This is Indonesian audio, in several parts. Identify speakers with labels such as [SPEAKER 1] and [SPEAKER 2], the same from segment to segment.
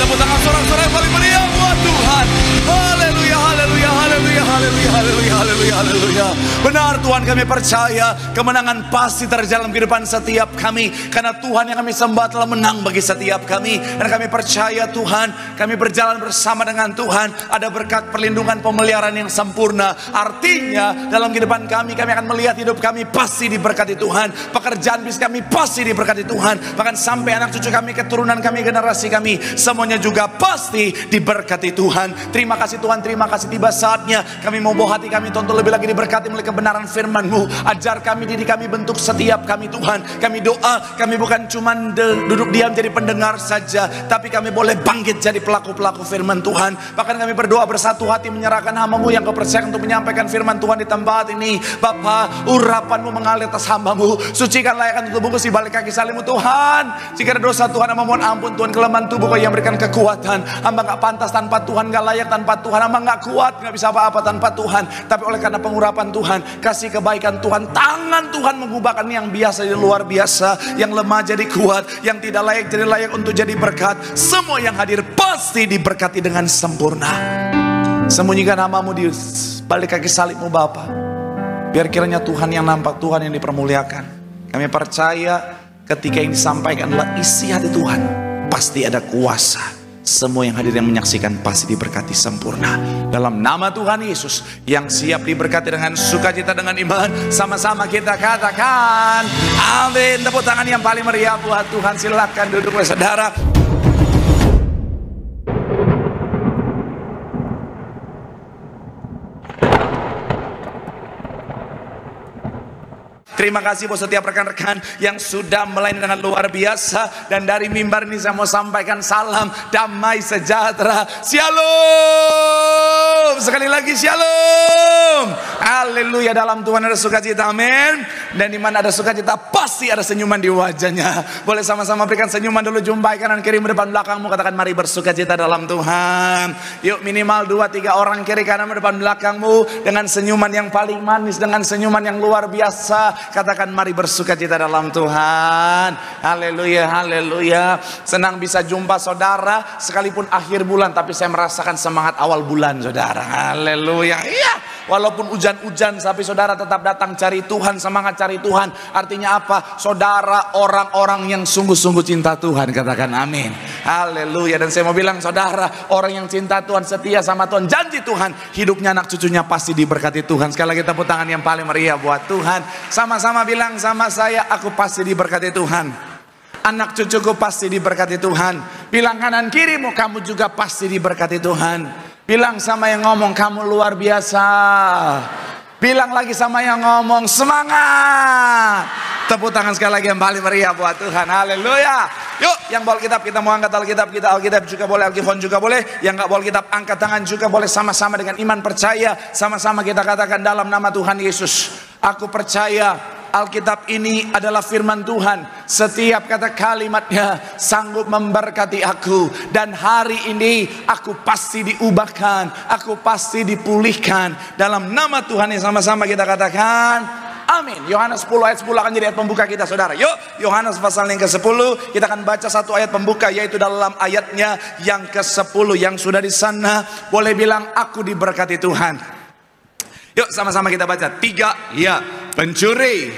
[SPEAKER 1] tepuk tangan sorak-sorai yang paling meriah buat Tuhan. Haleluya, haleluya, haleluya, haleluya, haleluya, haleluya, haleluya. Benar Tuhan, kami percaya kemenangan pasti terjadi dalam kehidupan setiap kami. Karena Tuhan yang kami sembah telah menang bagi setiap kami. Dan kami percaya Tuhan, kami berjalan bersama dengan Tuhan. Ada berkat perlindungan pemeliharaan yang sempurna. Artinya dalam kehidupan kami akan melihat hidup kami pasti diberkati Tuhan. Pekerjaan bisnis kami pasti diberkati Tuhan. Bahkan sampai anak cucu kami, keturunan kami, generasi kami, semuanya juga pasti diberkati Tuhan. Terima kasih Tuhan, terima kasih. Tiba saatnya kami mau bawa hati kami untuk lebih lagi diberkati oleh kebenaran firman-Mu. Ajar kami, didik kami, bentuk setiap kami Tuhan. Kami doa, kami bukan cuma duduk diam jadi pendengar saja, tapi kami boleh bangkit jadi pelaku-pelaku firman Tuhan. Bahkan kami berdoa bersatu hati menyerahkan hamba-Mu yang Kau percaya untuk menyampaikan firman Tuhan di tempat ini. Bapa, urapan-Mu mengalir atas hamba-Mu. Sucikan, layakkan untuk bungkus di balik kaki salib-Mu Tuhan. Jika ada dosa Tuhan, hamba mohon ampun Tuhan. Kelemahan tubuh Kau yang berikan kekuatan. Hamba gak pantas tanpa Tuhan, gak layak tanpa Tuhan. Hamba gak kuat, gak bisa apa-apa tanpa Tuhan. Tapi oleh karena pengurapan Tuhan, kasih kebaikan Tuhan, tangan Tuhan mengubahkan yang biasa jadi luar biasa, yang lemah jadi kuat, yang tidak layak jadi layak untuk jadi berkat. Semua yang hadir pasti diberkati dengan sempurna. Sembunyikan hamba-Mu di balik kaki salib-Mu Bapa. Biar kiranya Tuhan yang nampak, Tuhan yang dipermuliakan. Kami percaya ketika yang disampaikan adalah isi hati Tuhan, pasti ada kuasa. Semua yang hadir yang menyaksikan pasti diberkati sempurna. Dalam nama Tuhan Yesus yang siap diberkati dengan sukacita, dengan iman, sama-sama kita katakan amin. Tepuk tangan yang paling meriah buat Tuhan. Silakan duduk saudara. Terima kasih buat setiap rekan-rekan yang sudah melayani dengan luar biasa. Dan dari mimbar ini saya mau sampaikan salam damai sejahtera. Shalom. Sekali lagi shalom. Haleluya. Dalam Tuhan ada sukacita, amin. Dan di mana ada sukacita pasti ada senyuman di wajahnya. Boleh sama-sama berikan senyuman dulu, jumpai kanan kiri depan belakangmu, katakan mari bersukacita dalam Tuhan. Yuk, minimal 2-3 orang kiri kanan depan belakangmu dengan senyuman yang paling manis, dengan senyuman yang luar biasa. Katakan mari bersukacita dalam Tuhan. Haleluya, haleluya. Senang bisa jumpa saudara sekalipun akhir bulan, tapi saya merasakan semangat awal bulan saudara. Haleluya. Iya, walaupun hujan-hujan tapi saudara tetap datang cari Tuhan, semangat cari Tuhan. Artinya apa? Saudara orang-orang yang sungguh-sungguh cinta Tuhan, katakan amin. Haleluya. Dan saya mau bilang saudara, orang yang cinta Tuhan, setia sama Tuhan, janji Tuhan, hidupnya anak cucunya pasti diberkati Tuhan. Sekali lagi tepuk tangan yang paling meriah buat Tuhan. Sama-sama bilang sama saya, aku pasti diberkati Tuhan. Anak cucuku pasti diberkati Tuhan. Bilang kanan kirimu, kamu juga pasti diberkati Tuhan. Bilang sama yang ngomong, kamu luar biasa. Bilang lagi sama yang ngomong, semangat. Tepuk tangan sekali lagi yang paling meriah buat Tuhan. Haleluya. Yuk, yang bawa Alkitab kita mau angkat Alkitab kita. Alkitab juga boleh, Alkifon juga boleh. Yang gak bawa Alkitab angkat tangan juga boleh. Sama-sama dengan iman percaya, sama-sama kita katakan dalam nama Tuhan Yesus, aku percaya Alkitab ini adalah firman Tuhan. Setiap kata kalimatnya sanggup memberkati aku. Dan hari ini aku pasti diubahkan, aku pasti dipulihkan. Dalam nama Tuhan yang sama-sama kita katakan amin. Yohanes 10 ayat 10 akan jadi ayat pembuka kita saudara. Yuk, Yohanes pasal yang ke-10. Kita akan baca satu ayat pembuka, yaitu dalam ayatnya yang ke-10. Yang sudah di sana boleh bilang aku diberkati Tuhan. Yuk sama-sama kita baca. 3, ya. Pencuri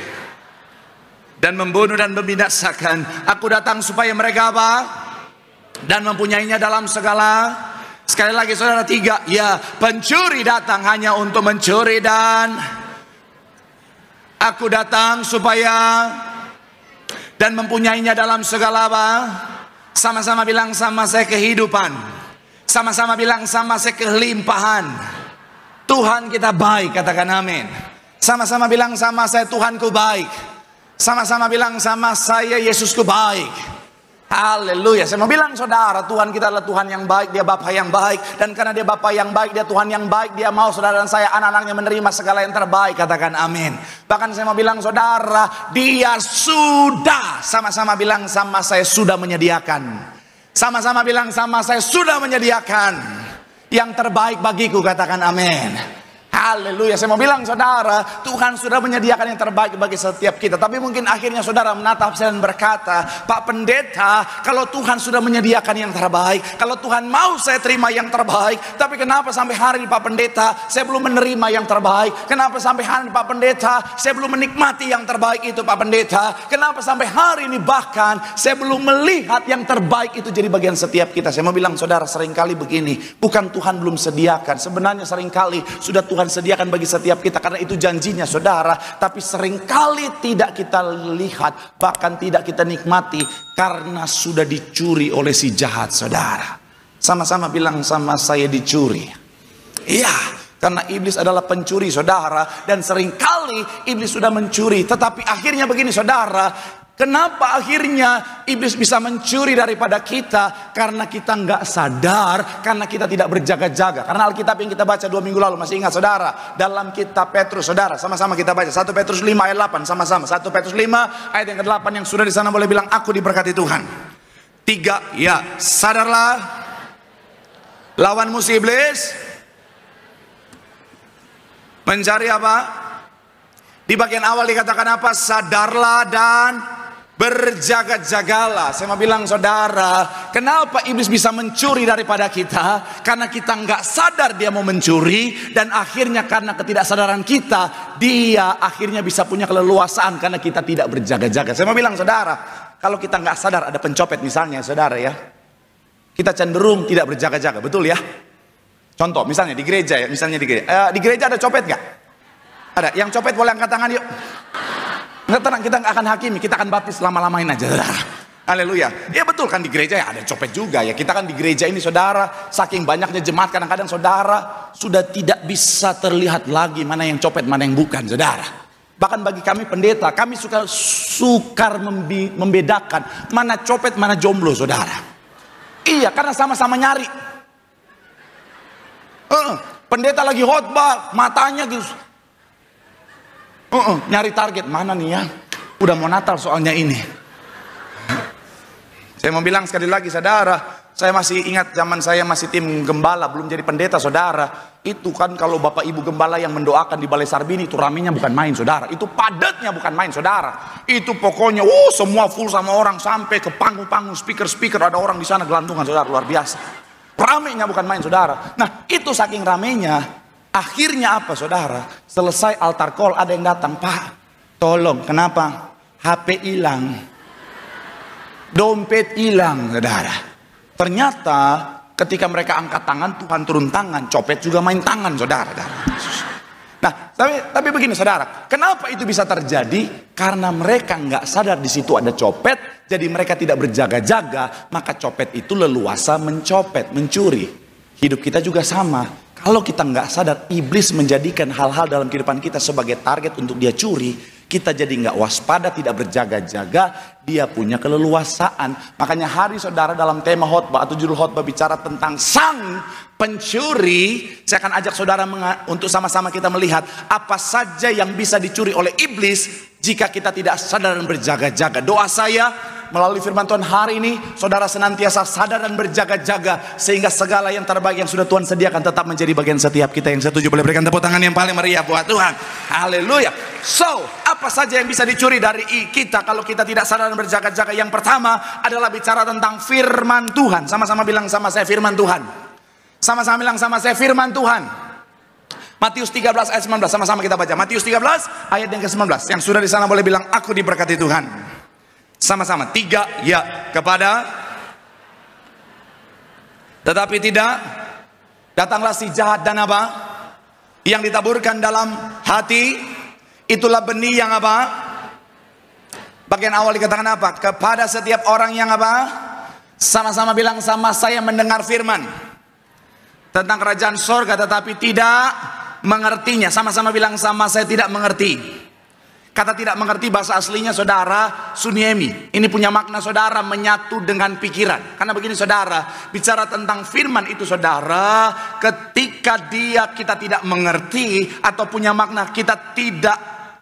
[SPEAKER 1] dan membunuh dan membinasakan. Aku datang supaya mereka apa? Dan mempunyainya dalam segala. Sekali lagi saudara, 3, ya. Pencuri datang hanya untuk mencuri dan aku datang supaya dan mempunyainya dalam segala apa? Sama-sama bilang sama saya kehidupan. Sama-sama bilang sama saya kelimpahan. Tuhan kita baik, katakan amin. Sama-sama bilang sama saya Tuhanku baik. Sama-sama bilang sama saya Yesusku baik. Haleluya. Saya mau bilang saudara, Tuhan kita adalah Tuhan yang baik. Dia Bapa yang baik. Dan karena dia Bapa yang baik, dia Tuhan yang baik, dia mau saudara dan saya anak-anaknya menerima segala yang terbaik, katakan amin. Bahkan saya mau bilang saudara, dia sudah, sama-sama bilang sama saya sudah menyediakan. Sama-sama bilang sama saya sudah menyediakan yang terbaik bagiku, katakan amin. Haleluya. Saya mau bilang saudara, Tuhan sudah menyediakan yang terbaik bagi setiap kita. Tapi mungkin akhirnya saudara menatap saya dan berkata, Pak Pendeta, kalau Tuhan sudah menyediakan yang terbaik, kalau Tuhan mau saya terima yang terbaik, tapi kenapa sampai hari ini Pak Pendeta saya belum menerima yang terbaik? Kenapa sampai hari ini Pak Pendeta saya belum menikmati yang terbaik itu Pak Pendeta? Kenapa sampai hari ini bahkan saya belum melihat yang terbaik itu jadi bagian setiap kita? Saya mau bilang saudara, seringkali begini, bukan Tuhan belum sediakan, sebenarnya seringkali sudah Tuhan sediakan bagi setiap kita, karena itu janjinya saudara. Tapi seringkali tidak kita lihat, bahkan tidak kita nikmati, karena sudah dicuri oleh si jahat saudara. Sama-sama bilang sama saya, dicuri. Iya, karena iblis adalah pencuri saudara, dan seringkali iblis sudah mencuri. Tetapi akhirnya begini saudara, kenapa akhirnya iblis bisa mencuri daripada kita? Karena kita nggak sadar, karena kita tidak berjaga-jaga. Karena Alkitab yang kita baca 2 minggu lalu, masih ingat saudara? Dalam kitab Petrus saudara, sama-sama kita baca 1 Petrus 5 ayat 8, sama-sama 1 Petrus 5 ayat yang ke-8, yang sudah di sana boleh bilang, aku diberkati Tuhan. 3, ya, sadarlah, lawan musuh iblis mencari apa? Di bagian awal dikatakan apa? Sadarlah dan berjaga-jagalah. Saya mau bilang saudara, kenapa iblis bisa mencuri daripada kita? Karena kita nggak sadar dia mau mencuri, dan akhirnya karena ketidaksadaran kita, dia akhirnya bisa punya keleluasaan karena kita tidak berjaga-jaga. Saya mau bilang saudara, kalau kita nggak sadar ada pencopet misalnya saudara ya, kita cenderung tidak berjaga-jaga, betul ya? Contoh misalnya di gereja ya, misalnya di gereja ada copet nggak? Ada. Yang copet boleh angkat tangan yuk. Nggak, tenang, kita nggak akan hakimi, kita akan baptis lama-lamain aja. Haleluya. Ya betul kan, di gereja ya ada copet juga ya. Kita kan di gereja ini saudara, saking banyaknya jemaat, kadang-kadang saudara sudah tidak bisa terlihat lagi mana yang copet, mana yang bukan saudara. Bahkan bagi kami pendeta, kami sukar membedakan mana copet, mana jomblo saudara. Iya, karena sama-sama nyari. Pendeta lagi khotbah, matanya gitu. Nyari target, mana nih ya? Udah mau Natal soalnya ini. Saya mau bilang sekali lagi saudara, saya masih ingat zaman saya masih tim gembala, belum jadi pendeta saudara. Itu kan kalau bapak ibu gembala yang mendoakan di Balai Sarbini, itu ramenya bukan main saudara. Itu padatnya bukan main saudara. Itu pokoknya semua full sama orang, sampai ke panggung-panggung, speaker-speaker, ada orang di sana gelantungan saudara, luar biasa. Ramenya bukan main saudara. Nah itu saking ramenya, akhirnya apa saudara? Selesai altar call, ada yang datang, Pak tolong, kenapa? HP hilang, dompet hilang saudara. Ternyata ketika mereka angkat tangan, Tuhan turun tangan, copet juga main tangan saudara. Nah tapi begini saudara, kenapa itu bisa terjadi? Karena mereka nggak sadar di situ ada copet, jadi mereka tidak berjaga-jaga, maka copet itu leluasa mencopet, mencuri. Hidup kita juga sama. Kalau kita nggak sadar, iblis menjadikan hal-hal dalam kehidupan kita sebagai target untuk dia curi. Kita jadi nggak waspada, tidak berjaga-jaga, dia punya keleluasaan. Makanya hari saudara dalam tema khotbah atau judul khotbah bicara tentang sang pencuri. Saya akan ajak saudara untuk sama-sama kita melihat apa saja yang bisa dicuri oleh iblis jika kita tidak sadar dan berjaga-jaga. Doa saya melalui firman Tuhan hari ini, saudara senantiasa sadar dan berjaga-jaga, sehingga segala yang terbaik yang sudah Tuhan sediakan tetap menjadi bagian setiap kita. Yang setuju boleh berikan tepuk tangan yang paling meriah buat Tuhan. Haleluya. So, apa saja yang bisa dicuri dari kita kalau kita tidak sadar dan berjaga-jaga? Yang pertama adalah bicara tentang firman Tuhan. Sama-sama bilang sama saya, firman Tuhan. Sama-sama bilang sama saya, firman Tuhan. Matius 13 ayat 19, sama-sama kita baca. Matius 13 ayat yang ke-19. Yang sudah di sana boleh bilang, aku diberkati Tuhan. Sama-sama, 3, ya, kepada. Tetapi tidak, datanglah si jahat dan apa? Yang ditaburkan dalam hati, itulah benih yang apa? Bagian awal dikatakan apa? Kepada setiap orang yang apa? Sama-sama bilang sama saya, mendengar firman tentang kerajaan sorga tetapi tidak mengertinya. Sama-sama bilang sama saya, tidak mengerti. Kata tidak mengerti bahasa aslinya saudara, suniemi. Ini punya makna saudara, menyatu dengan pikiran. Karena begini saudara, bicara tentang firman itu saudara, ketika kita tidak mengerti atau punya makna kita tidak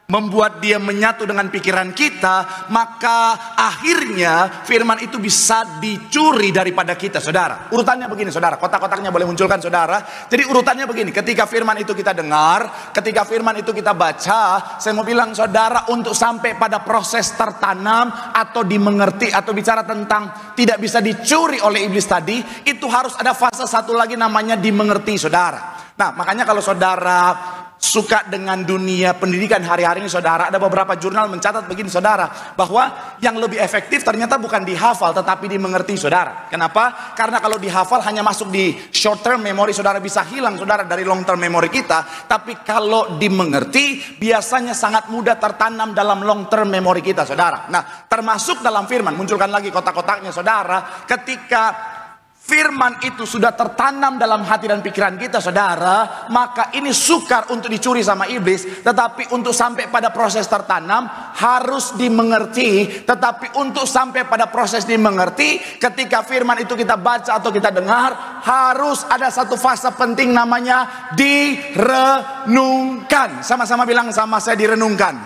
[SPEAKER 1] membuat dia menyatu dengan pikiran kita, maka akhirnya firman itu bisa dicuri daripada kita, saudara. Urutannya begini, saudara. Kotak-kotaknya boleh munculkan, saudara. Jadi urutannya begini, ketika firman itu kita dengar, ketika firman itu kita baca, saya mau bilang, saudara, untuk sampai pada proses tertanam atau dimengerti atau bicara tentang tidak bisa dicuri oleh iblis tadi, itu harus ada fase satu lagi namanya dimengerti, saudara. Nah, makanya kalau saudara suka dengan dunia pendidikan hari-hari ini, saudara, ada beberapa jurnal mencatat begini, saudara, bahwa yang lebih efektif ternyata bukan dihafal tetapi dimengerti, saudara. Kenapa? Karena kalau dihafal hanya masuk di short term memory, saudara, bisa hilang, saudara, dari long term memory kita. Tapi kalau dimengerti biasanya sangat mudah tertanam dalam long term memory kita, saudara. Nah, termasuk dalam firman, munculkan lagi kotak-kotaknya, saudara. Ketika firman itu sudah tertanam dalam hati dan pikiran kita, saudara, maka ini sukar untuk dicuri sama iblis. Tetapi untuk sampai pada proses tertanam harus dimengerti. Tetapi untuk sampai pada proses dimengerti, ketika firman itu kita baca atau kita dengar, harus ada satu fase penting namanya direnungkan. Sama-sama bilang sama saya, direnungkan.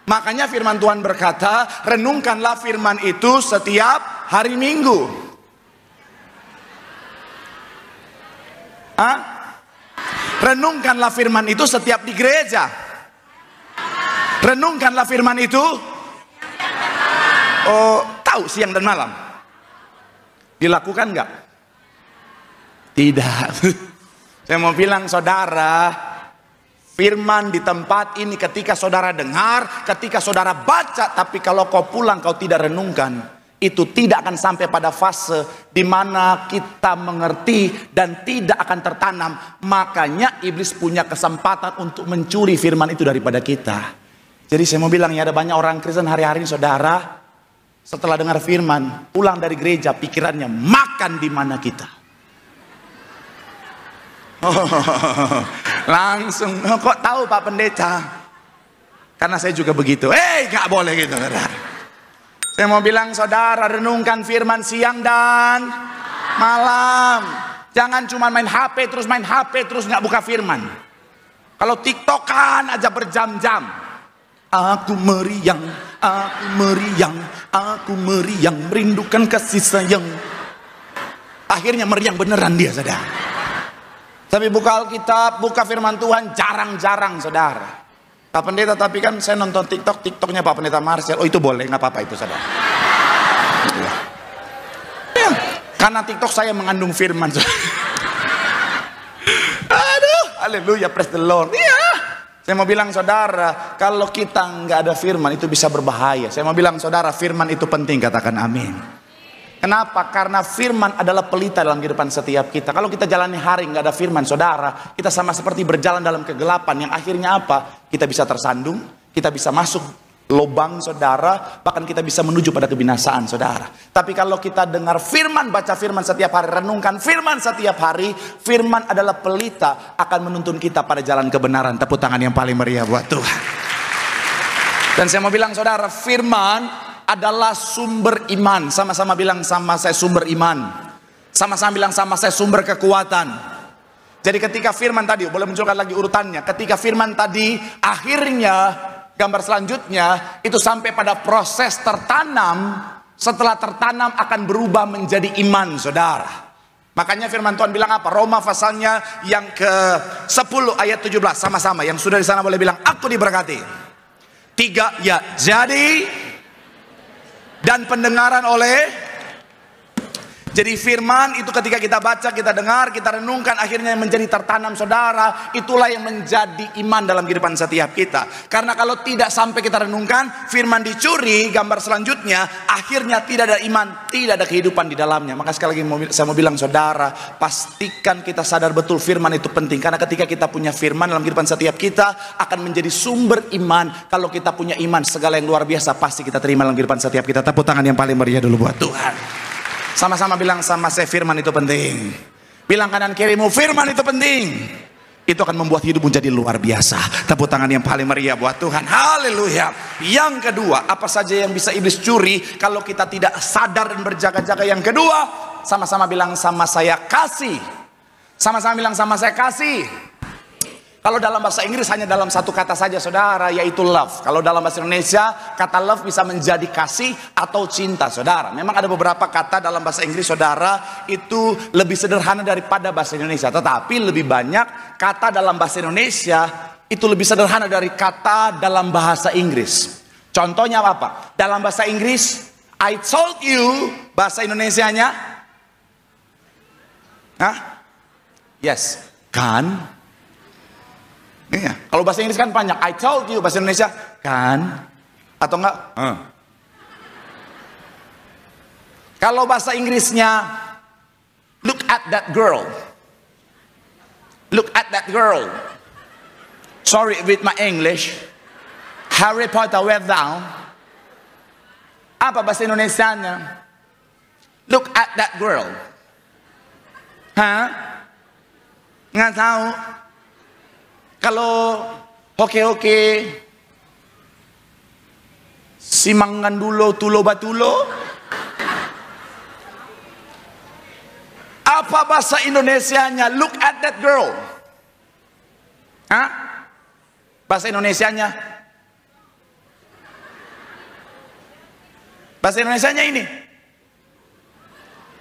[SPEAKER 1] Makanya firman Tuhan berkata, renungkanlah firman itu setiap hari Minggu. Renungkanlah firman itu setiap di gereja. Renungkanlah firman itu tahu siang dan malam. Dilakukan enggak? Tidak. Saya mau bilang, saudara, firman di tempat ini ketika saudara dengar, ketika saudara baca, tapi kalau kau pulang kau tidak renungkan, itu tidak akan sampai pada fase di mana kita mengerti dan tidak akan tertanam. Makanya iblis punya kesempatan untuk mencuri firman itu daripada kita. Jadi saya mau bilang, ya, ada banyak orang Kristen hari-hari ini, saudara, setelah dengar firman, pulang dari gereja pikirannya makan di mana kita. Langsung, kok tahu Pak Pendeta? Karena saya juga begitu. Gak boleh gitu, saudara. Saya mau bilang, saudara, renungkan firman siang dan malam. Jangan cuma main HP terus nggak buka firman. Kalau TikTokan aja berjam-jam. Aku meriang, merindukan kasih sayang. Akhirnya meriang beneran dia, saudara. Tapi buka Alkitab, buka firman Tuhan jarang-jarang, saudara. Pak Pendeta, tapi kan saya nonton TikToknya Pak Pendeta Marcel. Oh, itu boleh, nggak apa-apa itu, saudara. Ya, karena TikTok saya mengandung firman. Aduh, haleluya, praise the Lord. Iya. Saya mau bilang, saudara, kalau kita nggak ada firman itu bisa berbahaya. Saya mau bilang, saudara, firman itu penting, katakan amin. Kenapa? Karena firman adalah pelita dalam kehidupan setiap kita. Kalau kita jalani hari nggak ada firman, saudara, kita sama seperti berjalan dalam kegelapan. Yang akhirnya apa? Kita bisa tersandung, kita bisa masuk lubang, saudara, bahkan kita bisa menuju pada kebinasaan, saudara. Tapi kalau kita dengar firman, baca firman setiap hari, renungkan firman setiap hari, firman adalah pelita akan menuntun kita pada jalan kebenaran. Tepuk tangan yang paling meriah buat Tuhan. Dan saya mau bilang, saudara, firman adalah sumber iman. Sama-sama bilang sama saya, sumber iman. Sama-sama bilang sama saya, sumber kekuatan. Jadi ketika firman tadi, boleh munculkan lagi urutannya. Ketika firman tadi, akhirnya gambar selanjutnya itu sampai pada proses tertanam. Setelah tertanam akan berubah menjadi iman, saudara. Makanya firman Tuhan bilang apa? Roma pasalnya yang ke-10 ayat 17. Sama-sama, yang sudah di sana boleh bilang, aku diberkati. 3, ya, jadi dan pendengaran oleh. Jadi firman itu ketika kita baca, kita dengar, kita renungkan, akhirnya menjadi tertanam, saudara. Itulah yang menjadi iman dalam kehidupan setiap kita. Karena kalau tidak sampai kita renungkan, firman dicuri, gambar selanjutnya, akhirnya tidak ada iman, tidak ada kehidupan di dalamnya. Maka sekali lagi saya mau bilang, saudara, pastikan kita sadar betul firman itu penting. Karena ketika kita punya firman dalam kehidupan setiap kita, akan menjadi sumber iman. Kalau kita punya iman, segala yang luar biasa pasti kita terima dalam kehidupan setiap kita. Tepuk tangan yang paling meriah dulu buat Tuhan. Sama-sama bilang sama saya, firman itu penting. Bilang kanan kirimu, firman itu penting. Itu akan membuat hidup menjadi luar biasa. Tepuk tangan yang paling meriah buat Tuhan. Haleluya. Yang kedua, apa saja yang bisa iblis curi kalau kita tidak sadar dan berjaga-jaga? Yang kedua, sama-sama bilang sama saya, kasih. Sama-sama bilang sama saya, kasih. Kalau dalam bahasa Inggris hanya dalam satu kata saja saudara, yaitu love. Kalau dalam bahasa Indonesia kata love bisa menjadi kasih atau cinta saudara. Memang ada beberapa kata dalam bahasa Inggris saudara itu lebih sederhana daripada bahasa Indonesia. Tetapi lebih banyak kata dalam bahasa Indonesia itu lebih sederhana dari kata dalam bahasa Inggris. Contohnya apa? Dalam bahasa Inggris, I told you, bahasa Indonesianya, yes, kan? Iya. Kalau bahasa Inggris kan panjang, I told you, bahasa Indonesia, kan? Atau enggak? Kalau bahasa Inggrisnya, look at that girl. Look at that girl. Sorry with my English. Harry Potter went down. Apa bahasa Indonesianya? Look at that girl. Nggak tahu. Kalau oke, si Mangandulo Tulo Batulo. Apa bahasa Indonesianya? Look at that girl. Bahasa Indonesianya? Bahasa Indonesianya ini.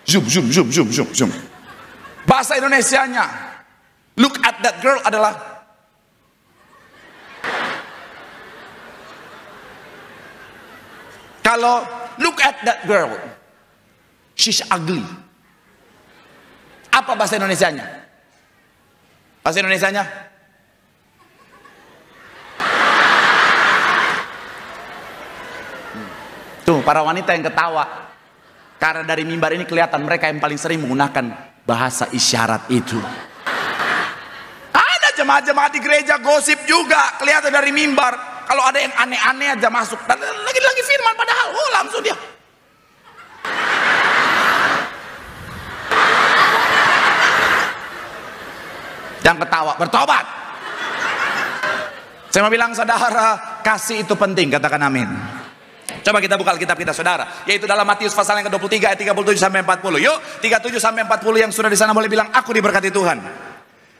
[SPEAKER 1] Zoom. Bahasa Indonesianya, look at that girl adalah kalau look at that girl, she's ugly. Apa bahasa Indonesianya? Bahasa Indonesianya? Tuh, para wanita yang ketawa. Karena dari mimbar ini kelihatan mereka yang paling sering menggunakan bahasa isyarat itu. Ada jemaat-jemaat di gereja gosip juga, kelihatan dari mimbar. Kalau ada yang aneh-aneh aja masuk, dan lagi firman padahal, langsung dia. Yang ketawa, bertobat. Saya mau bilang saudara, kasih itu penting, katakan amin. Coba kita buka Alkitab kita saudara, yaitu dalam Matius pasal yang ke-23 ayat 37 sampai 40. Yuk, 37 sampai 40 yang sudah di sana boleh bilang aku diberkati Tuhan.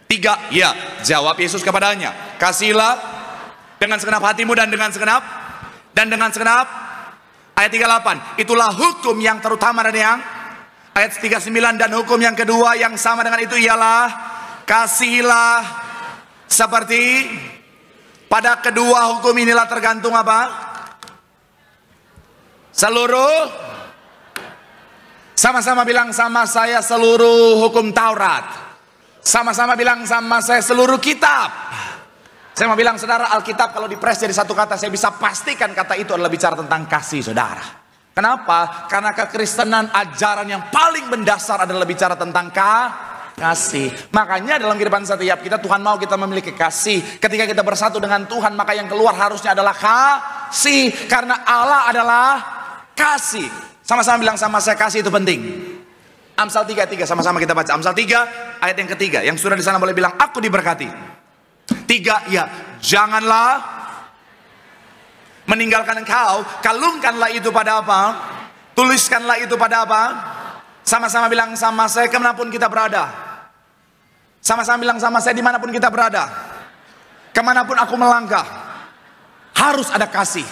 [SPEAKER 1] 3, ya, jawab Yesus kepadanya, kasihlah dengan segenap hatimu dan dengan segenap ayat 38. Itulah hukum yang terutama dan yang ayat 39, dan hukum yang kedua yang sama dengan itu ialah kasihilah seperti. Pada kedua hukum inilah tergantung apa? Seluruh, sama-sama bilang sama saya seluruh hukum Taurat. Sama-sama bilang sama saya seluruh kitab. Saya mau bilang saudara, Alkitab kalau dipres jadi satu kata, saya bisa pastikan kata itu adalah bicara tentang kasih saudara. Kenapa? Karena kekristenan ajaran yang paling mendasar adalah bicara tentang kasih. Makanya dalam kehidupan setiap kita, Tuhan mau kita memiliki kasih. Ketika kita bersatu dengan Tuhan, maka yang keluar harusnya adalah kasih. Karena Allah adalah kasih. Sama-sama bilang sama saya, kasih itu penting. Amsal 3:3, sama-sama kita baca. Amsal 3 ayat yang ketiga, yang sudah di sana boleh bilang aku diberkati. 3, ya, janganlah meninggalkan engkau, kalungkanlah itu pada apa? Tuliskanlah itu pada apa? Sama-sama bilang sama saya kemanapun kita berada. Sama-sama bilang sama saya dimanapun kita berada. Kemanapun aku melangkah, harus ada kasih.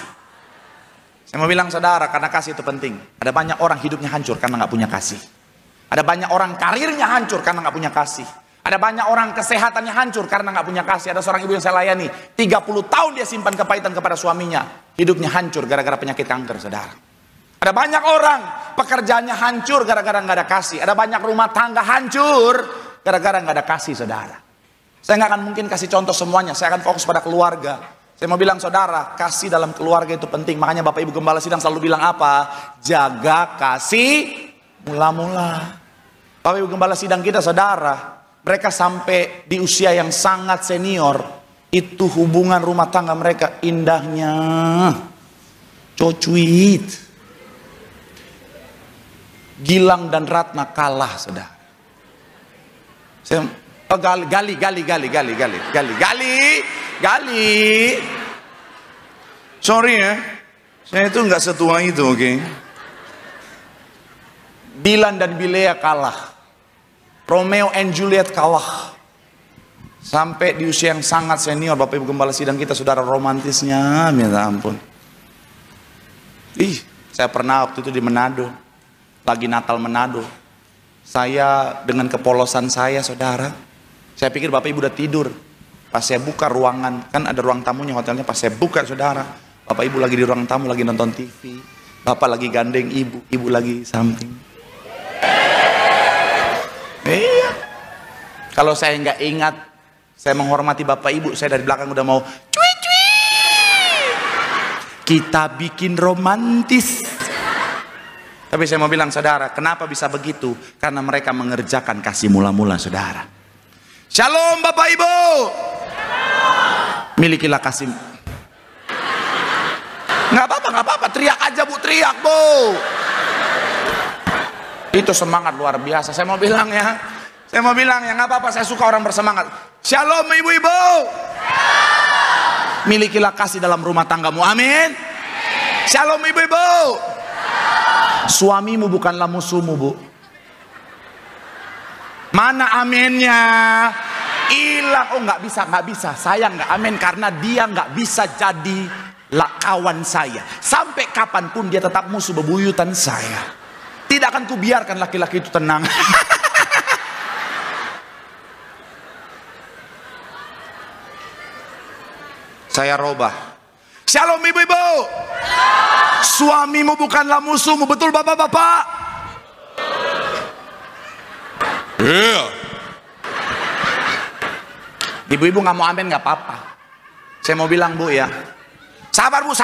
[SPEAKER 1] Saya mau bilang saudara, karena kasih itu penting. Ada banyak orang hidupnya hancur karena nggak punya kasih. Ada banyak orang karirnya hancur karena nggak punya kasih. Ada banyak orang kesehatannya hancur karena nggak punya kasih. Ada seorang ibu yang saya layani, 30 tahun dia simpan kepahitan kepada suaminya. Hidupnya hancur gara-gara penyakit kanker, saudara. Ada banyak orang pekerjaannya hancur gara-gara nggak ada kasih. Ada banyak rumah tangga hancur gara-gara nggak ada kasih, saudara. Saya nggak akan mungkin kasih contoh semuanya. Saya akan fokus pada keluarga. Saya mau bilang saudara, kasih dalam keluarga itu penting. Makanya Bapak Ibu Gembala Sidang selalu bilang apa? Jaga kasih mula-mula. Bapak Ibu Gembala Sidang kita saudara, mereka sampai di usia yang sangat senior, itu hubungan rumah tangga mereka indahnya cocuit. Gilang dan Ratna kalah, saudara. Saya Gali. Sorry ya, saya itu nggak setua itu, oke? Dilan dan Bilea kalah. Romeo and Juliet kalah. Sampai di usia yang sangat senior, Bapak Ibu Gembala Sidang kita, saudara, romantisnya minta ampun. Saya pernah waktu itu di Manado, lagi Natal Manado. Saya dengan kepolosan saya, saudara, saya pikir Bapak Ibu udah tidur. Pas saya buka ruangan, kan ada ruang tamunya hotelnya, pas saya buka, saudara, Bapak Ibu lagi di ruang tamu, lagi nonton TV. Bapak lagi gandeng ibu, ibu lagi samping. Iya. Kalau saya nggak ingat, saya menghormati Bapak Ibu, saya dari belakang udah mau cuy. Kita bikin romantis. Tapi saya mau bilang, saudara, kenapa bisa begitu? Karena mereka mengerjakan kasih mula-mula, saudara. Shalom Bapak Ibu. Milikilah kasih. Nggak apa-apa, teriak aja Bu, teriak Bu. Itu semangat luar biasa. Saya mau bilang ya, nggak apa-apa, saya suka orang bersemangat. Shalom ibu-ibu. Milikilah kasih dalam rumah tanggamu, amin. Shalom ibu-ibu. Suamimu bukanlah musuhmu, Bu. Mana aminnya? Hilang. Oh, nggak bisa. Saya nggak amin karena dia nggak bisa jadi kawan saya. Sampai kapanpun dia tetap musuh bebuyutan saya. Tidak akan kubiarkan laki-laki itu tenang. Saya robah. Shalom ibu-ibu. Suamimu bukanlah musuhmu, betul bapak-bapak? Iya. Ibu-ibu nggak mau amin nggak apa-apa. Saya mau bilang Bu ya, sabar Bu.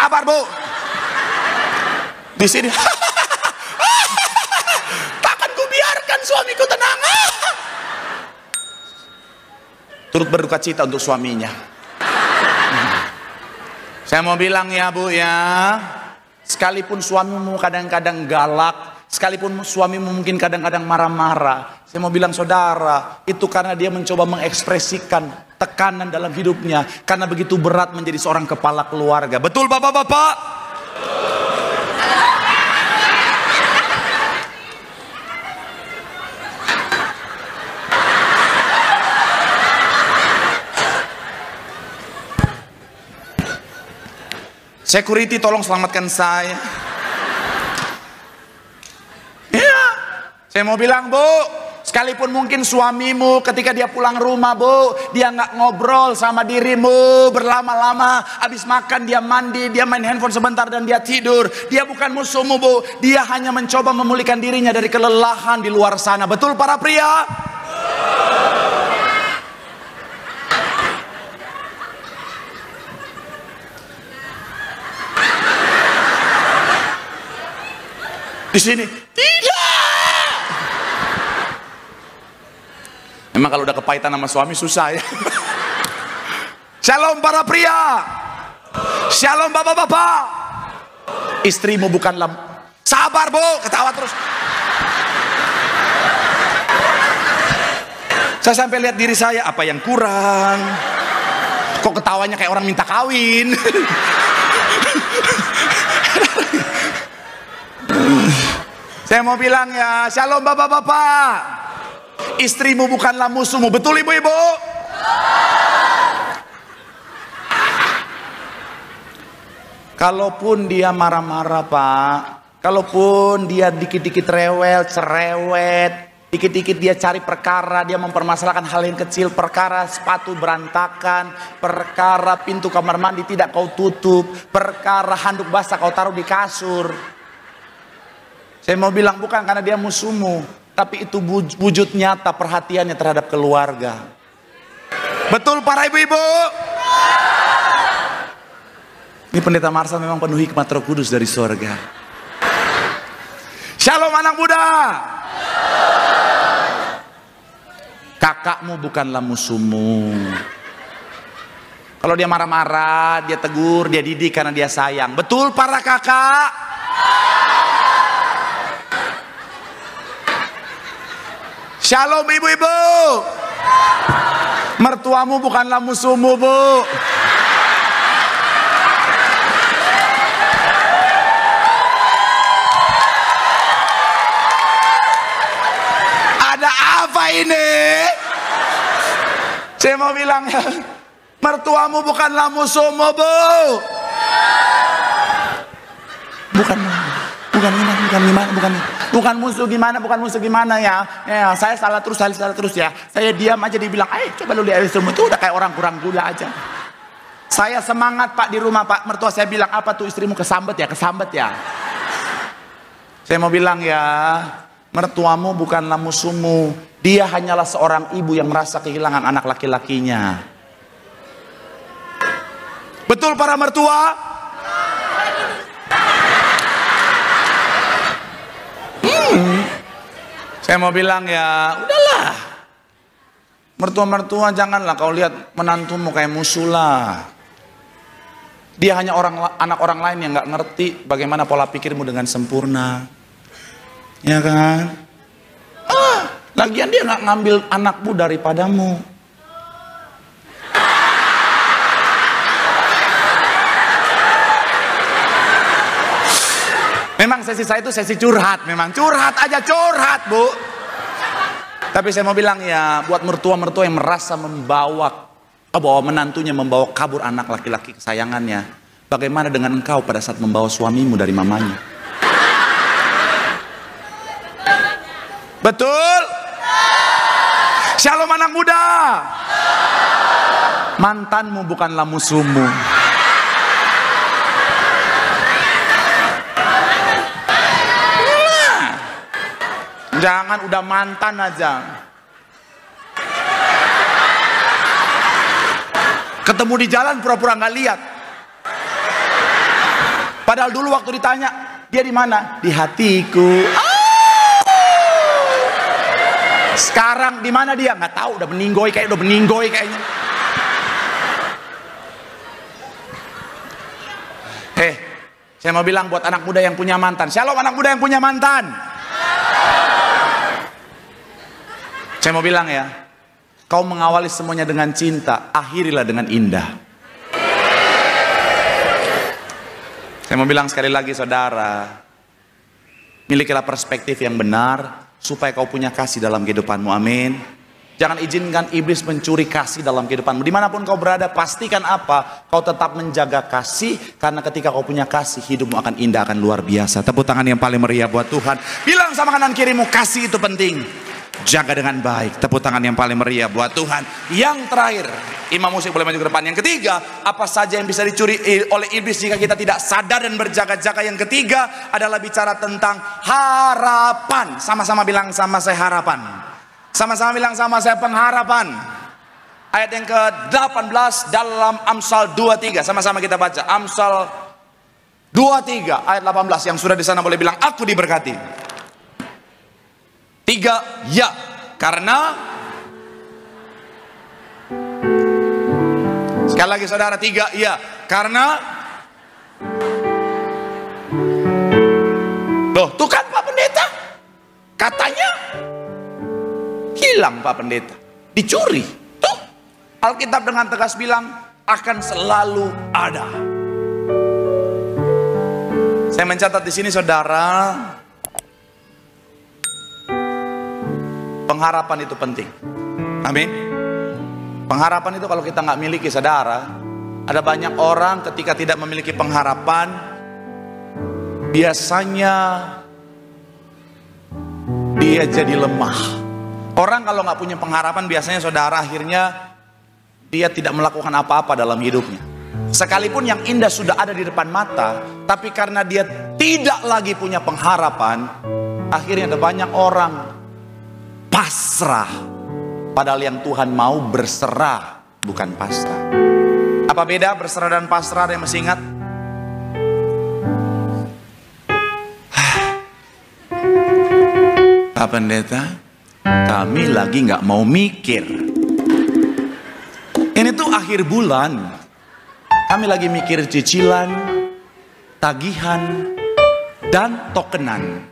[SPEAKER 1] Di sini. Takkan kubiarkan suamiku tenang. Turut berduka cita untuk suaminya. Saya mau bilang ya Bu ya, sekalipun suamimu kadang-kadang galak, sekalipun suamimu mungkin kadang-kadang marah-marah, saya mau bilang saudara, itu karena dia mencoba mengekspresikan tekanan dalam hidupnya, karena begitu berat menjadi seorang kepala keluarga. Betul bapak-bapak? Security tolong selamatkan saya. Ya, saya mau bilang Bu, sekalipun mungkin suamimu ketika dia pulang rumah Bu, dia nggak ngobrol sama dirimu berlama-lama, habis makan dia mandi, dia main handphone sebentar dan dia tidur. Dia bukan musuhmu Bu, dia hanya mencoba memulihkan dirinya dari kelelahan di luar sana. Betul para pria? Di sini tidak. Memang kalau udah kepahitan sama suami susah ya. Shalom para pria. Shalom bapak-bapak. Istrimu bukanlah. Sabar Bu, ketawa terus. Saya sampai lihat diri saya, apa yang kurang? Kok ketawanya kayak orang minta kawin? Saya mau bilang ya, shalom bapak-bapak. Istrimu bukanlah musuhmu, betul ibu-ibu? Kalaupun dia marah-marah Pak, kalaupun dia dikit-dikit rewel, cerewet, dikit-dikit dia cari perkara, dia mempermasalahkan hal yang kecil, perkara sepatu berantakan, perkara pintu kamar mandi tidak kau tutup, perkara handuk basah kau taruh di kasur. Saya mau bilang bukan karena dia musuhmu, tapi itu wujud nyata perhatiannya terhadap keluarga. Betul para ibu-ibu? Ini Pendeta Marsal memang penuh hikmat Roh Kudus dari surga. Shalom anak muda. Kakakmu bukanlah musuhmu. Kalau dia marah-marah, dia tegur, dia didik karena dia sayang. Betul para kakak? Shalom ibu-ibu. Mertuamu bukanlah musuhmu Bu. Ada apa ini? Saya mau bilang ya, mertuamu bukanlah musuhmu, Bu. Bukan musuh gimana ya. Ya, saya salah terus ya. Saya diam aja dibilang, coba lu lihat istrimu itu udah kayak orang kurang gula aja. Saya semangat Pak di rumah, Pak. Mertua saya bilang, apa tuh istrimu kesambet ya. Saya mau bilang ya, mertuamu bukanlah musuhmu. Dia hanyalah seorang ibu yang merasa kehilangan anak laki-lakinya. Betul para mertua? Saya mau bilang ya, udahlah. Mertua-mertua janganlah kau lihat menantumu kayak musuh lah. Dia hanya anak orang lain yang nggak ngerti bagaimana pola pikirmu dengan sempurna. Ya kan? Lagian dia nggak ngambil anakmu daripadamu. Memang sesi saya itu sesi curhat, memang curhat Bu. Tapi saya mau bilang ya, buat mertua-mertua yang merasa bahwa menantunya membawa kabur anak laki-laki kesayangannya, bagaimana dengan engkau pada saat membawa suamimu dari mamanya? Betul? Shalom anak muda. Mantanmu bukanlah musuhmu. Jangan udah mantan aja. Ketemu di jalan pura-pura nggak lihat. Padahal dulu waktu ditanya, dia di mana? Di hatiku. Sekarang di mana dia? Nggak tahu, udah meninggoy kayaknya. Saya mau bilang buat anak muda yang punya mantan. Shalom anak muda yang punya mantan. Saya mau bilang ya, kau mengawali semuanya dengan cinta, akhirilah dengan indah. Saya mau bilang sekali lagi saudara, milikilah perspektif yang benar, supaya kau punya kasih dalam kehidupanmu, amin. Jangan izinkan iblis mencuri kasih dalam kehidupanmu. Dimanapun kau berada, pastikan apa? Kau tetap menjaga kasih, karena ketika kau punya kasih, hidupmu akan indah, akan luar biasa. Tepuk tangan yang paling meriah buat Tuhan. Bilang sama kanan kirimu, kasih itu penting. Jaga dengan baik. Tepuk tangan yang paling meriah buat Tuhan. Yang terakhir, imam musik boleh maju ke depan. Yang ketiga, apa saja yang bisa dicuri oleh iblis jika kita tidak sadar dan berjaga-jaga. Yang ketiga adalah bicara tentang harapan. Sama-sama bilang sama saya harapan. Sama-sama bilang sama saya pengharapan. Ayat yang ke-18 dalam Amsal 23. Sama-sama kita baca. Amsal 23 ayat 18. Yang sudah di sana boleh bilang aku diberkati. 3, ya, karena sekali lagi saudara, 3, ya, karena loh, tuh kan Pak Pendeta katanya hilang Pak Pendeta, dicuri. Tuh Alkitab dengan tegas bilang akan selalu ada. Saya mencatat di sini saudara, pengharapan itu penting. Amin. Pengharapan itu kalau kita nggak miliki saudara, ada banyak orang ketika tidak memiliki pengharapan, biasanya dia jadi lemah. Orang kalau nggak punya pengharapan biasanya saudara akhirnya dia tidak melakukan apa-apa dalam hidupnya. Sekalipun yang indah sudah ada di depan mata, tapi karena dia tidak lagi punya pengharapan, akhirnya ada banyak orang pasrah, padahal yang Tuhan mau berserah, bukan pasrah. Apa beda berserah dan pasrah? Ada yang masih ingat? Pak Pendeta, kami lagi nggak mau mikir. Ini tuh akhir bulan, kami lagi mikir cicilan, tagihan, dan tokenan.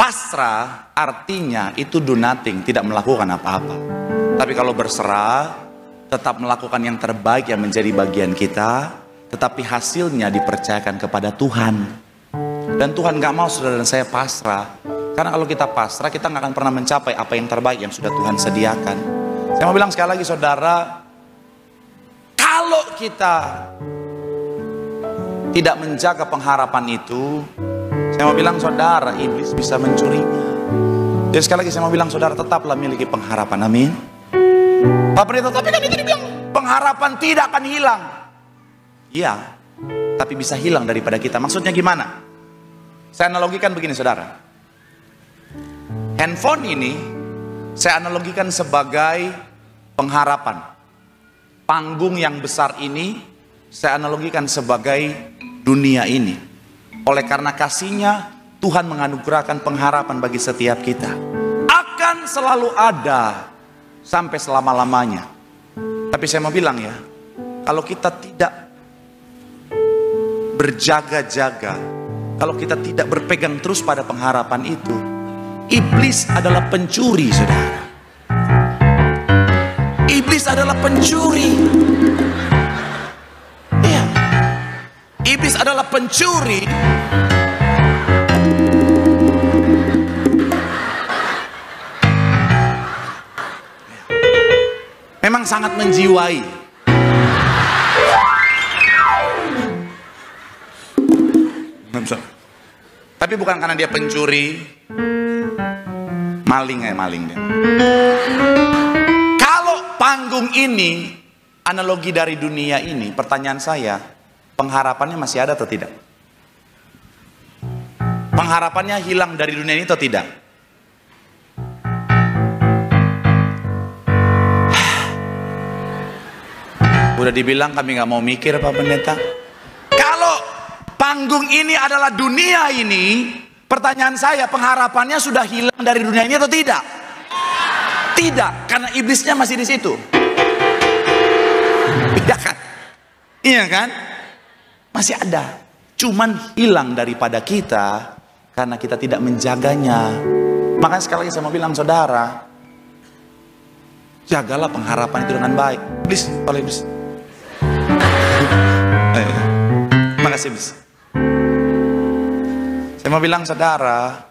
[SPEAKER 1] Pasrah artinya itu do nothing, tidak melakukan apa-apa. Tapi kalau berserah, tetap melakukan yang terbaik yang menjadi bagian kita, tetapi hasilnya dipercayakan kepada Tuhan. Dan Tuhan gak mau saudara dan saya pasrah, Karena kalau kita pasrah, kita nggak akan pernah mencapai apa yang terbaik yang sudah Tuhan sediakan. Saya mau bilang sekali lagi saudara, kalau kita tidak menjaga pengharapan itu, saya mau bilang saudara, iblis bisa mencurinya. Jadi sekali lagi saya mau bilang saudara, tetaplah miliki pengharapan, amin. Pak Pendeta, tapi kan itu dibilang pengharapan tidak akan hilang. Iya, tapi bisa hilang daripada kita. Maksudnya gimana? Saya analogikan begini saudara. Handphone ini saya analogikan sebagai pengharapan. Panggung yang besar ini saya analogikan sebagai dunia ini. Oleh karena kasihnya, Tuhan menganugerahkan pengharapan bagi setiap kita. Akan selalu ada sampai selama-lamanya. Tapi saya mau bilang ya, kalau kita tidak berjaga-jaga, kalau kita tidak berpegang terus pada pengharapan itu, iblis adalah pencuri, saudara. Iblis adalah pencuri. Iya. Iblis adalah pencuri. Memang sangat menjiwai. Tapi bukan karena dia pencuri, maling dia. Kalau panggung ini analogi dari dunia ini, pertanyaan saya, pengharapannya masih ada atau tidak? Pengharapannya hilang dari dunia ini atau tidak? Udah dibilang kami nggak mau mikir Pak Pendeta. Kalau panggung ini adalah dunia ini, pertanyaan saya, pengharapannya sudah hilang dari dunia ini atau tidak? Tidak, karena iblisnya masih di situ. Iya kan? Iya kan? Masih ada. Cuman hilang daripada kita karena kita tidak menjaganya. Makanya sekali lagi saya mau bilang saudara, jagalah pengharapan itu dengan baik. Please, oleh please. Makasih bis. Saya mau bilang saudara,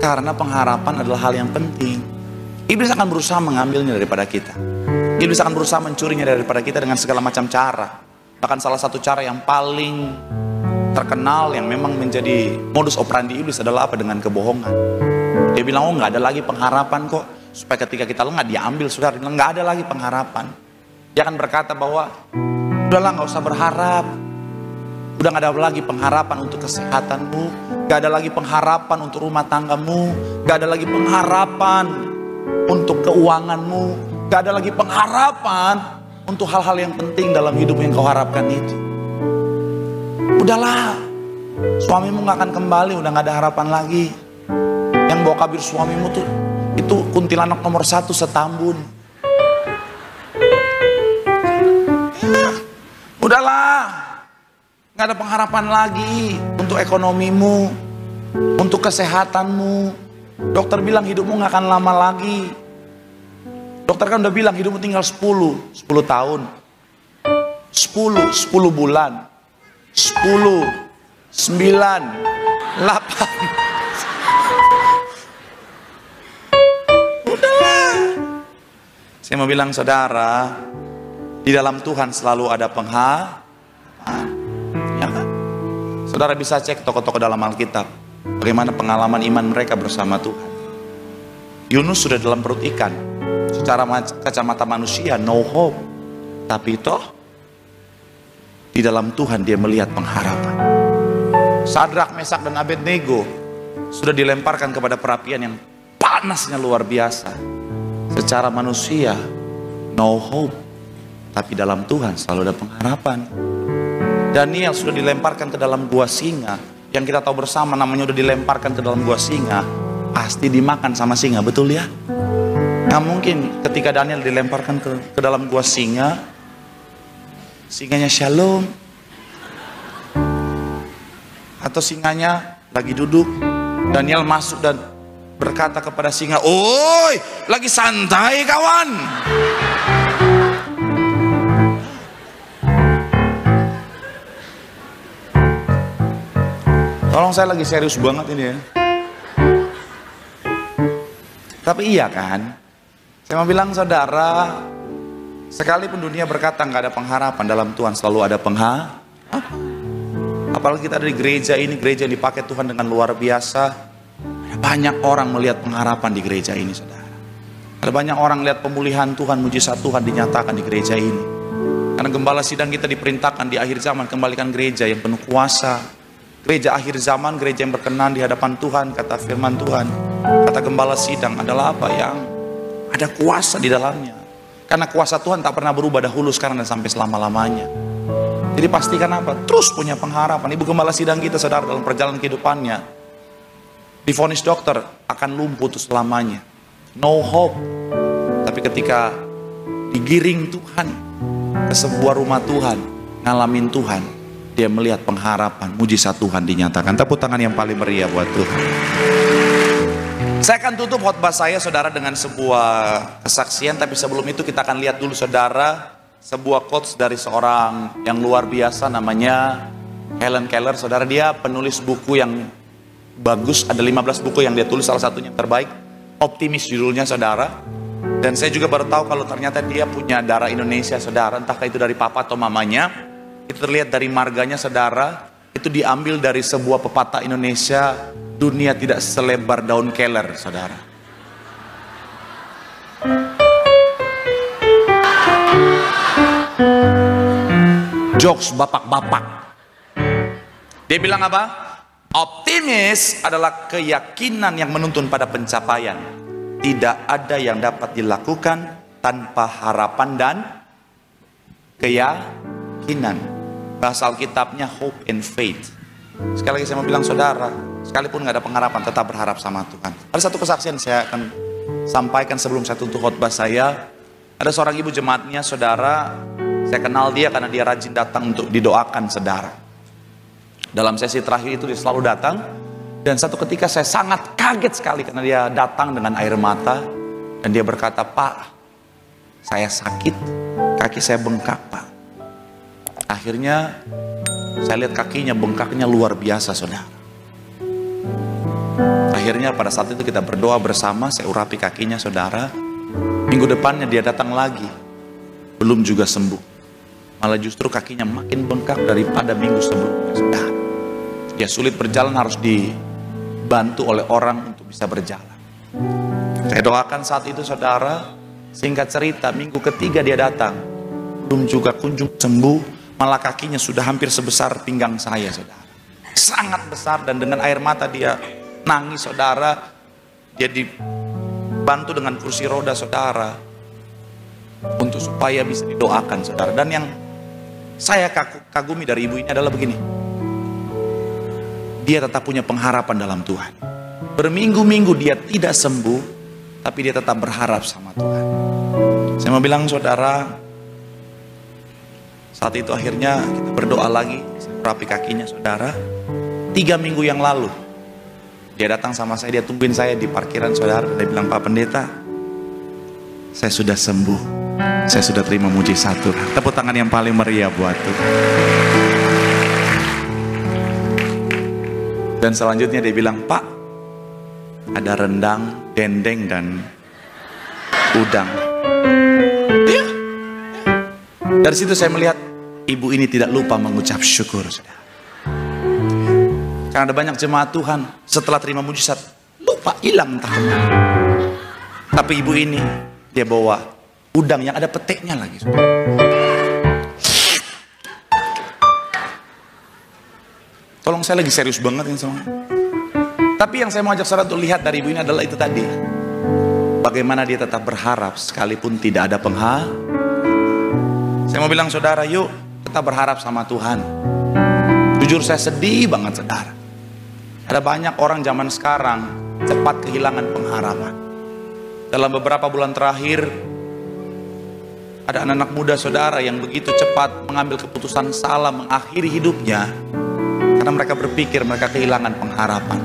[SPEAKER 1] karena pengharapan adalah hal yang penting. Iblis akan berusaha mengambilnya daripada kita. Iblis akan berusaha mencurinya daripada kita dengan segala macam cara. Bahkan salah satu cara yang paling terkenal yang memang menjadi modus operandi iblis adalah apa? Dengan kebohongan. Dia bilang, oh nggak ada lagi pengharapan kok. Supaya ketika kita lengah diambil, saudara. Dia bilang nggak ada lagi pengharapan. Dia akan berkata bahwa udahlah nggak usah berharap. Udah gak ada lagi pengharapan untuk kesehatanmu, gak ada lagi pengharapan untuk rumah tanggamu, gak ada lagi pengharapan untuk keuanganmu, gak ada lagi pengharapan untuk hal-hal yang penting dalam hidup yang kau harapkan itu. Udahlah, suamimu gak akan kembali, udah gak ada harapan lagi. Yang bawa kabur suamimu tuh itu kuntilanak nomor 1 setambun. Udahlah, nggak ada pengharapan lagi untuk ekonomimu, untuk kesehatanmu. Dokter bilang hidupmu nggak akan lama lagi. Dokter kan udah bilang hidupmu tinggal 10 tahun, 10 bulan, 10, 9, 8. Udahlah. Saya mau bilang saudara, di dalam Tuhan selalu ada pengharapan. Ya kan? Saudara bisa cek tokoh-tokoh dalam Alkitab, bagaimana pengalaman iman mereka bersama Tuhan. Yunus sudah dalam perut ikan, secara kacamata manusia no hope, tapi toh di dalam Tuhan dia melihat pengharapan. Sadrak, Mesak dan Abednego sudah dilemparkan kepada perapian yang panasnya luar biasa. Secara manusia no hope, tapi dalam Tuhan selalu ada pengharapan. Daniel sudah dilemparkan ke dalam gua singa, yang kita tahu bersama namanya udah dilemparkan ke dalam gua singa, pasti dimakan sama singa, betul ya? Nah mungkin ketika Daniel dilemparkan ke dalam gua singa, singanya shalom, atau singanya lagi duduk, Daniel masuk dan berkata kepada singa, "Oi, lagi santai kawan." Tolong, saya lagi serius banget ini ya. Tapi iya kan? Saya mau bilang saudara, sekalipun dunia berkata nggak ada pengharapan, dalam Tuhan selalu ada pengharapan. Apalagi kita ada di gereja ini, gereja yang dipakai Tuhan dengan luar biasa. Banyak orang melihat pengharapan di gereja ini, saudara. Ada banyak orang lihat pemulihan Tuhan, mujizat Tuhan dinyatakan di gereja ini. Karena gembala sidang kita diperintahkan di akhir zaman, kembalikan gereja yang penuh kuasa. Gereja akhir zaman, gereja yang berkenan di hadapan Tuhan, kata firman Tuhan. Kata gembala sidang adalah apa? Yang ada kuasa di dalamnya. Karena kuasa Tuhan tak pernah berubah dahulu, sekarang dan sampai selama-lamanya. Jadi pastikan apa? Terus punya pengharapan. Ibu gembala sidang kita, saudara, dalam perjalanan kehidupannya, divonis dokter akan lumpuh untuk selamanya. No hope. Tapi ketika digiring Tuhan ke sebuah rumah Tuhan, ngalamin Tuhan, dia melihat pengharapan, mujizat Tuhan dinyatakan. Tepuk tangan yang paling meriah buat Tuhan. Saya akan tutup khotbah saya, saudara, dengan sebuah kesaksian. Tapi sebelum itu kita akan lihat dulu, saudara, sebuah quotes dari seorang yang luar biasa, namanya Helen Keller. Saudara, dia penulis buku yang bagus. Ada 15 buku yang dia tulis, salah satunya yang terbaik, Optimis judulnya, saudara. Dan saya juga baru tahu kalau ternyata dia punya darah Indonesia, saudara. Entahkah itu dari papa atau mamanya. Itu terlihat dari marganya, saudara. Itu diambil dari sebuah pepatah Indonesia, dunia tidak selebar daun keler, saudara. Jokes bapak-bapak. Dia bilang apa? Optimis adalah keyakinan yang menuntun pada pencapaian. Tidak ada yang dapat dilakukan tanpa harapan dan keyakinan. Bahasa Alkitabnya hope and faith. Sekali lagi saya mau bilang, saudara, sekalipun nggak ada pengharapan, tetap berharap sama Tuhan. Ada satu kesaksian saya akan sampaikan sebelum saya tutup khotbah saya. Ada seorang ibu jemaatnya, saudara. Saya kenal dia karena dia rajin datang untuk didoakan, saudara. Dalam sesi terakhir itu dia selalu datang. Dan satu ketika saya sangat kaget sekali karena dia datang dengan air mata. Dan dia berkata, "Pak, saya sakit, kaki saya bengkak, Pak." Akhirnya saya lihat kakinya bengkaknya luar biasa, saudara. Akhirnya pada saat itu kita berdoa bersama, saya urapi kakinya, saudara. Minggu depannya dia datang lagi, belum juga sembuh. Malah justru kakinya makin bengkak daripada minggu sebelumnya, saudara. Dia sulit berjalan, harus dibantu oleh orang untuk bisa berjalan. Saya doakan saat itu, saudara. Singkat cerita, minggu ketiga dia datang, belum juga kunjung sembuh. Malah kakinya sudah hampir sebesar pinggang saya, saudara. Sangat besar, dan dengan air mata dia nangis, saudara. Dia dibantu dengan kursi roda, saudara, untuk supaya bisa didoakan, saudara. Dan yang saya kagumi dari ibu ini adalah begini. Dia tetap punya pengharapan dalam Tuhan. Berminggu-minggu dia tidak sembuh, tapi dia tetap berharap sama Tuhan. Saya mau bilang, saudara, saat itu akhirnya kita berdoa lagi, saya rapi kakinya, saudara. 3 minggu yang lalu dia datang sama saya, dia tungguin saya di parkiran, saudara. Dia bilang, "Pak Pendeta, saya sudah sembuh, saya sudah terima mujizat Tuhan." Tepuk tangan yang paling meriah buat Tuhan. Dan selanjutnya dia bilang, "Pak, ada rendang, dendeng, dan udang." Dari situ saya melihat ibu ini tidak lupa mengucap syukur, saudara. Karena ada banyak jemaat Tuhan setelah terima mujizat lupa, hilang entah kemana. Tapi ibu ini dia bawa udang yang ada peteknya lagi, saudara. Tolong, saya lagi serius banget ini semua. Tapi yang saya mau ajak saudara untuk lihat dari ibu ini adalah itu tadi. Bagaimana dia tetap berharap sekalipun tidak ada pengharapan. Saya mau bilang, saudara, yuk kita berharap sama Tuhan. Jujur saya sedih banget, saudara. Ada banyak orang zaman sekarang cepat kehilangan pengharapan. Dalam beberapa bulan terakhir, ada anak-anak muda, saudara, yang begitu cepat mengambil keputusan salah mengakhiri hidupnya. Karena mereka berpikir mereka kehilangan pengharapan.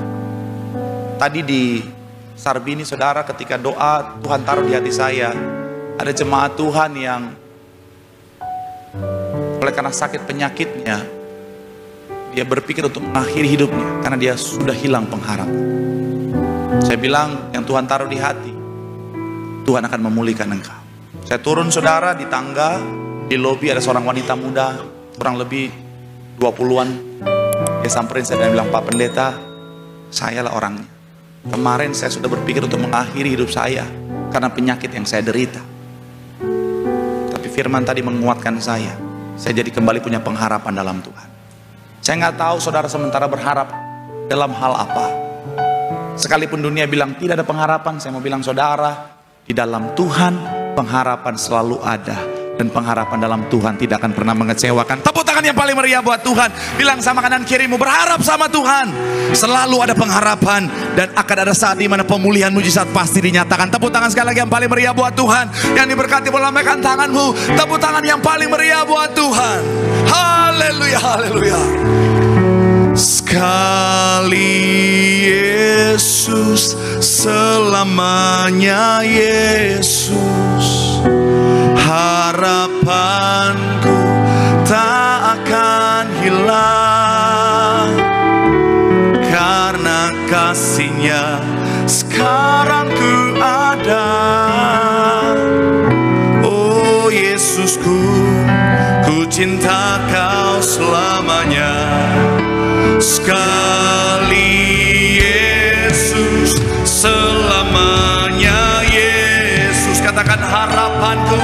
[SPEAKER 1] Tadi di Sarbini, saudara, ketika doa Tuhan taruh di hati saya, ada jemaat Tuhan yang oleh karena sakit penyakitnya, dia berpikir untuk mengakhiri hidupnya karena dia sudah hilang pengharapan. Saya bilang, yang Tuhan taruh di hati, Tuhan akan memulihkan engkau. Saya turun saudara di tangga, di lobi ada seorang wanita muda, kurang lebih 20-an. Dia samperin saya dan bilang, Pak Pendeta, sayalah orangnya. Kemarin saya sudah berpikir untuk mengakhiri hidup saya karena penyakit yang saya derita. Tapi firman tadi menguatkan saya jadi kembali punya pengharapan dalam Tuhan. Saya nggak tahu saudara sementara berharap dalam hal apa. Sekalipun dunia bilang tidak ada pengharapan, saya mau bilang saudara, di dalam Tuhan pengharapan selalu ada. Dan pengharapan dalam Tuhan tidak akan pernah mengecewakan. Tepuk tangan yang paling meriah buat Tuhan. Bilang sama kanan kirimu, berharap sama Tuhan. Selalu ada pengharapan. Dan akan ada saat di mana pemulihan mujizat pasti dinyatakan. Tepuk tangan sekali lagi yang paling meriah buat Tuhan. Yang diberkati, boleh lambaikan tanganmu. Tepuk tangan yang paling meriah buat Tuhan. Haleluya, haleluya. Sekali Yesus, selamanya Yesus. Harapanku tak akan hilang, karena kasih-Nya sekarang ku ada. Oh Yesusku, ku cinta Kau selamanya. Sekali Yesus, selamanya Yesus. Katakan harapanku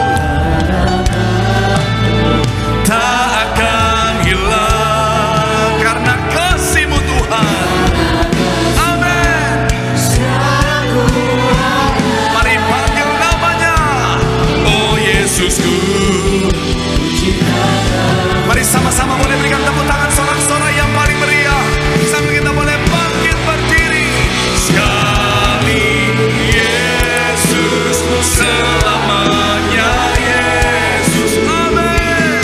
[SPEAKER 1] tak akan hilang, karena kasih-Mu Tuhan. Amin. Mari panggil namanya. Oh Yesusku. Mari sama-sama boleh berikan tepuk tangan sorak-sorai yang paling meriah. Sambil kita boleh bangkit berdiri. Sekali Yesus, selamanya Yesus. Amin.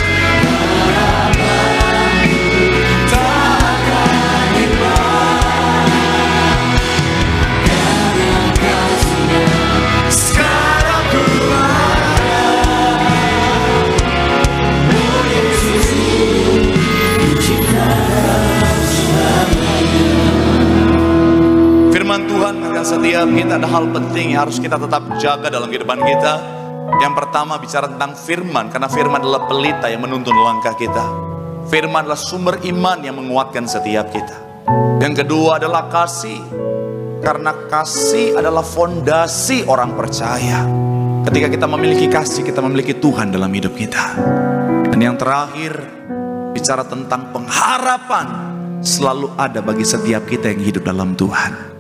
[SPEAKER 1] Tak akan hilang, sekarang ku ada. Oh Yesus, firman Tuhan mengatakan setiap kita ada hal penting yang harus kita tetap jaga dalam kehidupan kita. Yang pertama bicara tentang firman, karena firman adalah pelita yang menuntun langkah kita. Firman adalah sumber iman yang menguatkan setiap kita. Yang kedua adalah kasih, karena kasih adalah fondasi orang percaya. Ketika kita memiliki kasih, kita memiliki Tuhan dalam hidup kita. Dan yang terakhir bicara tentang pengharapan, selalu ada bagi setiap kita yang hidup dalam Tuhan.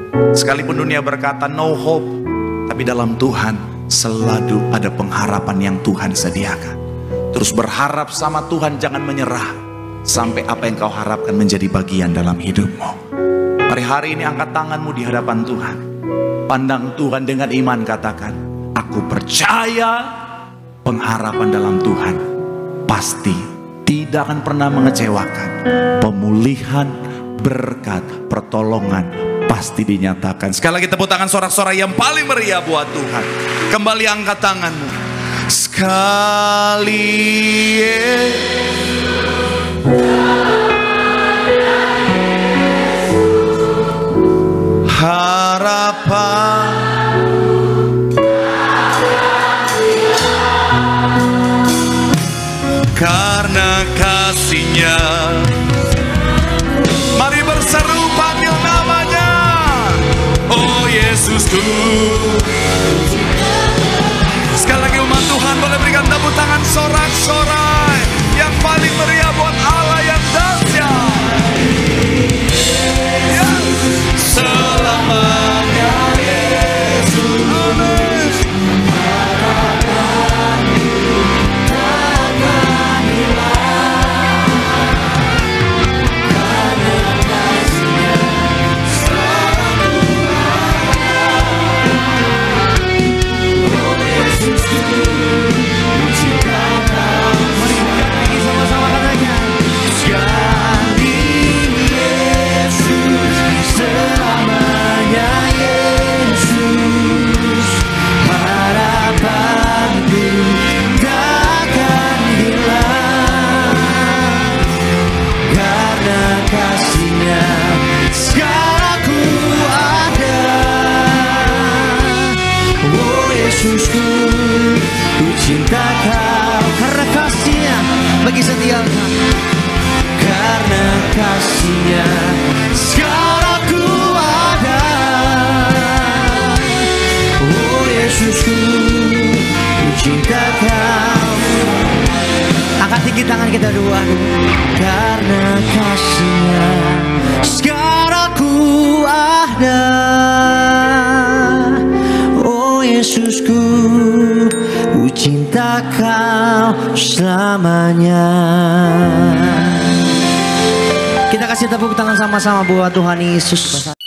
[SPEAKER 1] Sekalipun dunia berkata no hope, tapi dalam Tuhan selalu ada pengharapan yang Tuhan sediakan. Terus berharap sama Tuhan, jangan menyerah sampai apa yang kau harapkan menjadi bagian dalam hidupmu. Mari hari ini angkat tanganmu di hadapan Tuhan. Pandang Tuhan dengan iman, katakan, aku percaya pengharapan dalam Tuhan pasti tidak akan pernah mengecewakan. Pemulihan, berkat, pertolongan pasti dinyatakan. Sekali lagi tepuk tangan sorak-sorai yang paling meriah buat Tuhan. Kembali angkat tanganmu. Sekali harapan karena kasih-Nya. Mari berseru panggil namanya. Oh Yesusku. Sekali lagi umat Tuhan boleh berikan tepuk tangan sorak-sorai yang paling meriah buat Allah yang dahsyat. Ya, selamanya Yesus. Amin.
[SPEAKER 2] tangan kita dua. Karena kasih-Nya sekarang ku ada. Oh Yesusku, ku cinta Kau selamanya. Kita kasih tepuk tangan sama-sama buat Tuhan Yesus.